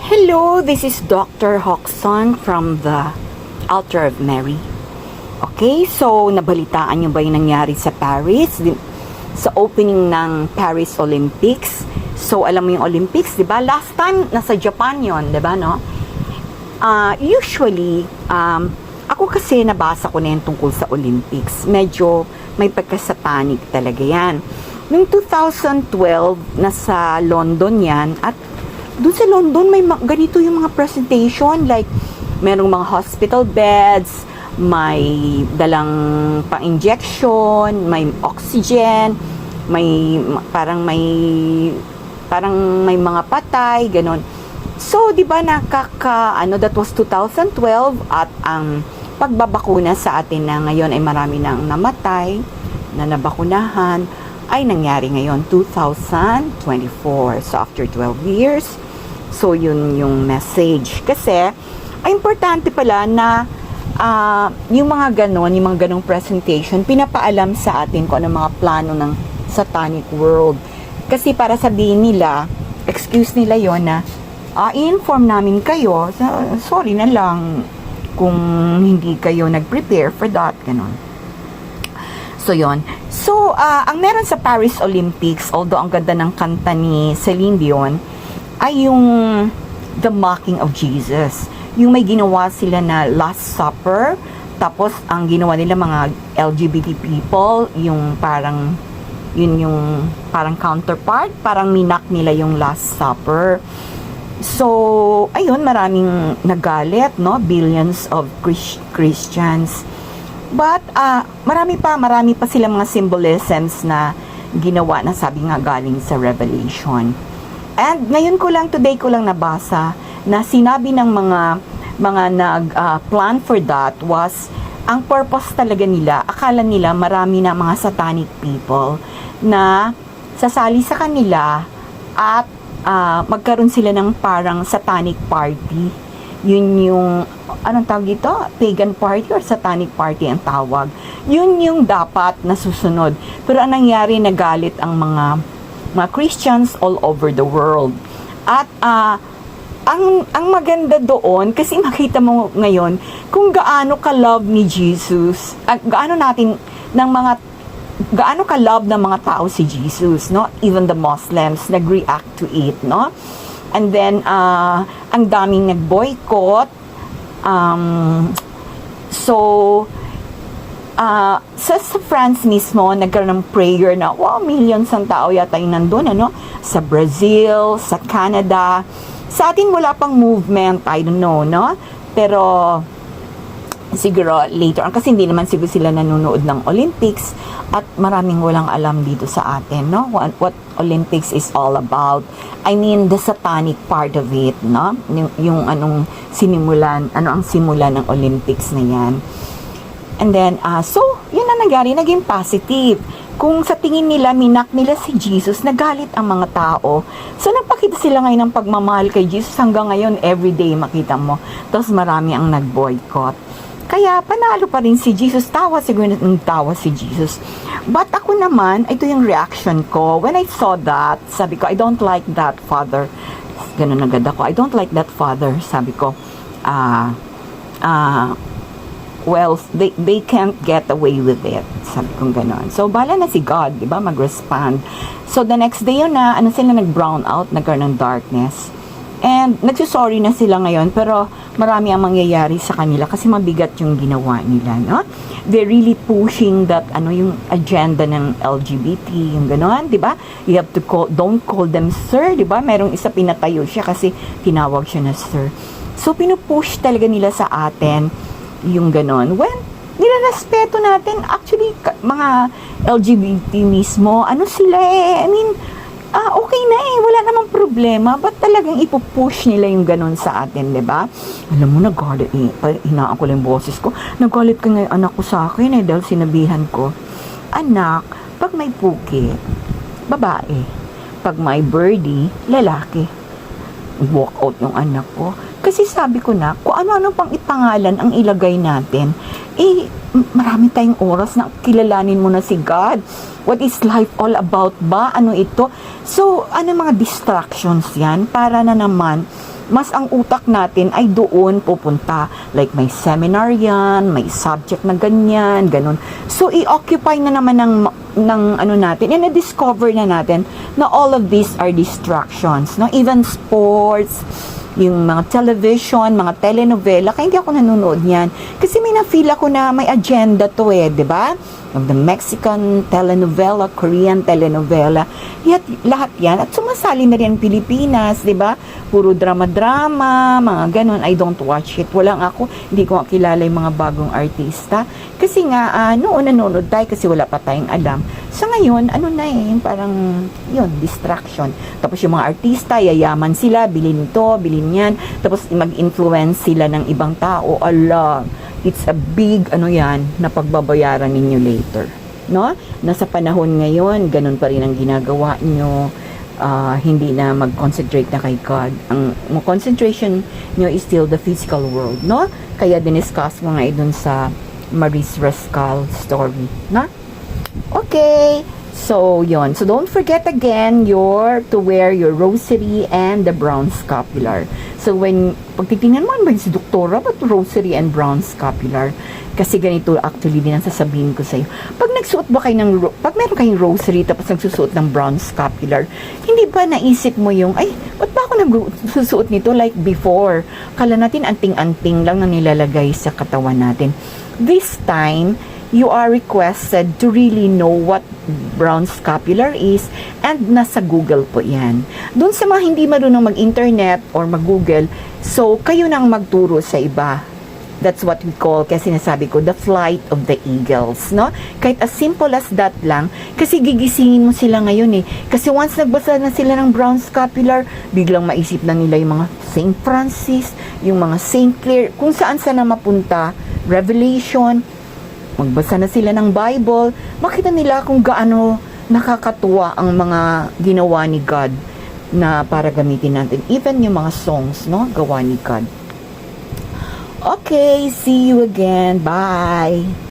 Hello, this is Dr. Hoxon from the Altar of Mary. Okay, so nabalitaan niyo ba yung nangyari sa Paris? Sa opening ng Paris Olympics. So, alam mo yung Olympics, di ba? Last time, nasa Japan yon, di ba, no? Usually, ako kasi nabasa ko na yan tungkol sa Olympics. Medyo may pagka-satanic talaga yan. Noong 2012, nasa London yan, at doon sa London, may ganito yung mga presentation, like, merong mga hospital beds, may dalang pang-injection, may oxygen, parang may mga patay, ganun. So, di ba that was 2012 at ang pagbabakuna sa atin na ngayon ay marami nang namatay, na nabakunahan, ay nangyari ngayon 2024. So, after 12 years, so yun yung message. Kasi, ay importante pala na yung mga ganong presentation, pinapaalam sa atin kung ano mga plano ng satanic world. Kasi para sabihin nila, excuse nila yon na, i-inform namin kayo, sorry na lang kung hindi kayo nag-prepare for that, ganon. So, yon. So, ang meron sa Paris Olympics, although ang ganda ng kanta ni Celine Dion, ay yung The Mocking of Jesus. Yung may ginawa sila na Last Supper, tapos ang ginawa nila mga LGBT people, yung parang, yun yung parang counterpart, parang minak nila yung Last Supper. So, ayun, maraming nagalit, no? Billions of Christians. But, marami pa sila mga symbolisms na ginawa na sabi nga galing sa Revelation. And ngayon today ko lang nabasa na sinabi ng mga nag-plan for that was, ang purpose talaga nila, akala nila marami na mga satanic people na sasali sa kanila at magkaroon sila ng parang satanic party. Yun yung, anong tawag dito? Pagan party or satanic party ang tawag. Yun yung dapat na susunod. Pero ang nangyari, nagalit ang mga Christians all over the world. At ang maganda doon, kasi makita mo ngayon kung gaano ka-love ni Jesus, gaano ka-love ng mga tao si Jesus, no? Even the Muslims nag-react to it, no? And then ang daming nag-boycott. Sa France mismo, nagkaroon ng prayer na, wow, millions ng tao yata yung nandun, ano? Sa Brazil, sa Canada. Sa atin, wala pang movement, I don't know, no? Pero, siguro, later on, kasi hindi naman siguro sila nanonood ng Olympics at maraming walang alam dito sa atin, no? What Olympics is all about. I mean, the satanic part of it, no? Yung ano ang simulan ng Olympics na yan. And then, so, yun na nangyari, naging positive. Kung sa tingin nila, minak nila si Jesus, nagalit ang mga tao. So, nagpakita sila ngayon ng pagmamahal kay Jesus. Hanggang ngayon, everyday makita mo. Tapos marami ang nag-boycott. Kaya, panalo pa rin si Jesus. Tawa siguro ng tawa si Jesus. But ako naman, ito yung reaction ko. When I saw that, sabi ko, I don't like that, Father. Ganun agad ako. I don't like that, Father. Sabi ko, well, they can't get away with it. Sabi kong gano'n. So, bala na si God, di ba, mag-respond. So, the next day yun na, sila nag-brown out, nagkaroon ng darkness. And, nagsusorry na sila ngayon, pero marami ang mangyayari sa kanila kasi mabigat yung ginawa nila, no? They're really pushing that, yung agenda ng LGBT, yung gano'n, di ba? You have to don't call them sir, di ba? Merong isa pinatayo siya kasi tinawag siya na sir. So, pinupush talaga nila sa atin yung ganon. When, nilarespeto natin, actually, mga LGBT mismo, sila I mean, okay na wala namang problema, ba't talagang ipupush nila yung ganon sa atin, diba? Alam mo, nagalit, hinaan ko lang yung boses ko, nagalit ka ngayon anak ko sa akin, dahil sinabihan ko, anak, pag may puki, babae, pag may birdie, lalaki. Walk out yung anak ko. Kasi sabi ko na, kung ano-ano pang ipangalan ang ilagay natin, marami tayong oras na kilalanin mo na si God. What is life all about ba? Ano ito? So, ano mga distractions yan? Para na naman mas ang utak natin ay doon pupunta. Like may seminar yan, may subject na ganyan, ganun. So i-occupy na naman ng ano natin, and na-discover na natin na all of these are distractions, no? Even sports, yung mga television, mga telenovela, kaya hindi ako nanonood niyan. Kasi may na-feel ako na may agenda to di ba? The Mexican telenovela, Korean telenovela, lahat yan. At sumasali na rin ang Pilipinas, di ba? Puro drama-drama, mga ganun. I don't watch it. Walang ako, hindi ko kilala yung mga bagong artista. Kasi nga, noon nanonood tayo kasi wala pa tayong alam. Sa ngayon, parang, yun, distraction. Tapos yung mga artista, yayaman sila, bilhin to, bilhin yan. Tapos mag-influence sila ng ibang tao. Allah, it's a big, na pagbabayaran ninyo later. No? Nasa panahon ngayon, ganun pa rin ang ginagawa nyo. Hindi na mag-concentrate na kay God. Ang concentration nyo is still the physical world, no? Kaya diniscuss mo nga dun sa Maurice Rascal story, no? Okay, so yon. So don't forget again to wear your rosary and the brown scapular. So pag titingnan mo, ba si Doktora, ba't rosary and brown scapular? Kasi ganito actually din ang sasabihin ko sa'yo. Pag nagsuot ba kayo pag meron kayong rosary tapos nagsusuot ng brown scapular, hindi ba naisip mo yung, ba't ba ako nagsusuot nito like before? Kala natin anting-anting lang na nilalagay sa katawan natin. This time, you are requested to really know what brown scapular is, and nasa Google po yan. Doon sa mga hindi marunong mag-internet or mag-Google, so kayo nang magturo sa iba. That's what we call, kasi sinasabi ko, the flight of the eagles, no? Kahit as simple as that lang, kasi gigisingin mo sila ngayon Kasi once nagbasa na sila ng brown scapular, biglang maisip na nila yung mga Saint Francis, yung mga Saint Clare, kung saan na mapunta, Revelation, magbasa na sila ng Bible, makita nila kung gaano nakakatuwa ang mga ginawa ni God na para gamitin natin. Even yung mga songs, no? Gawa ni God. Okay, see you again. Bye!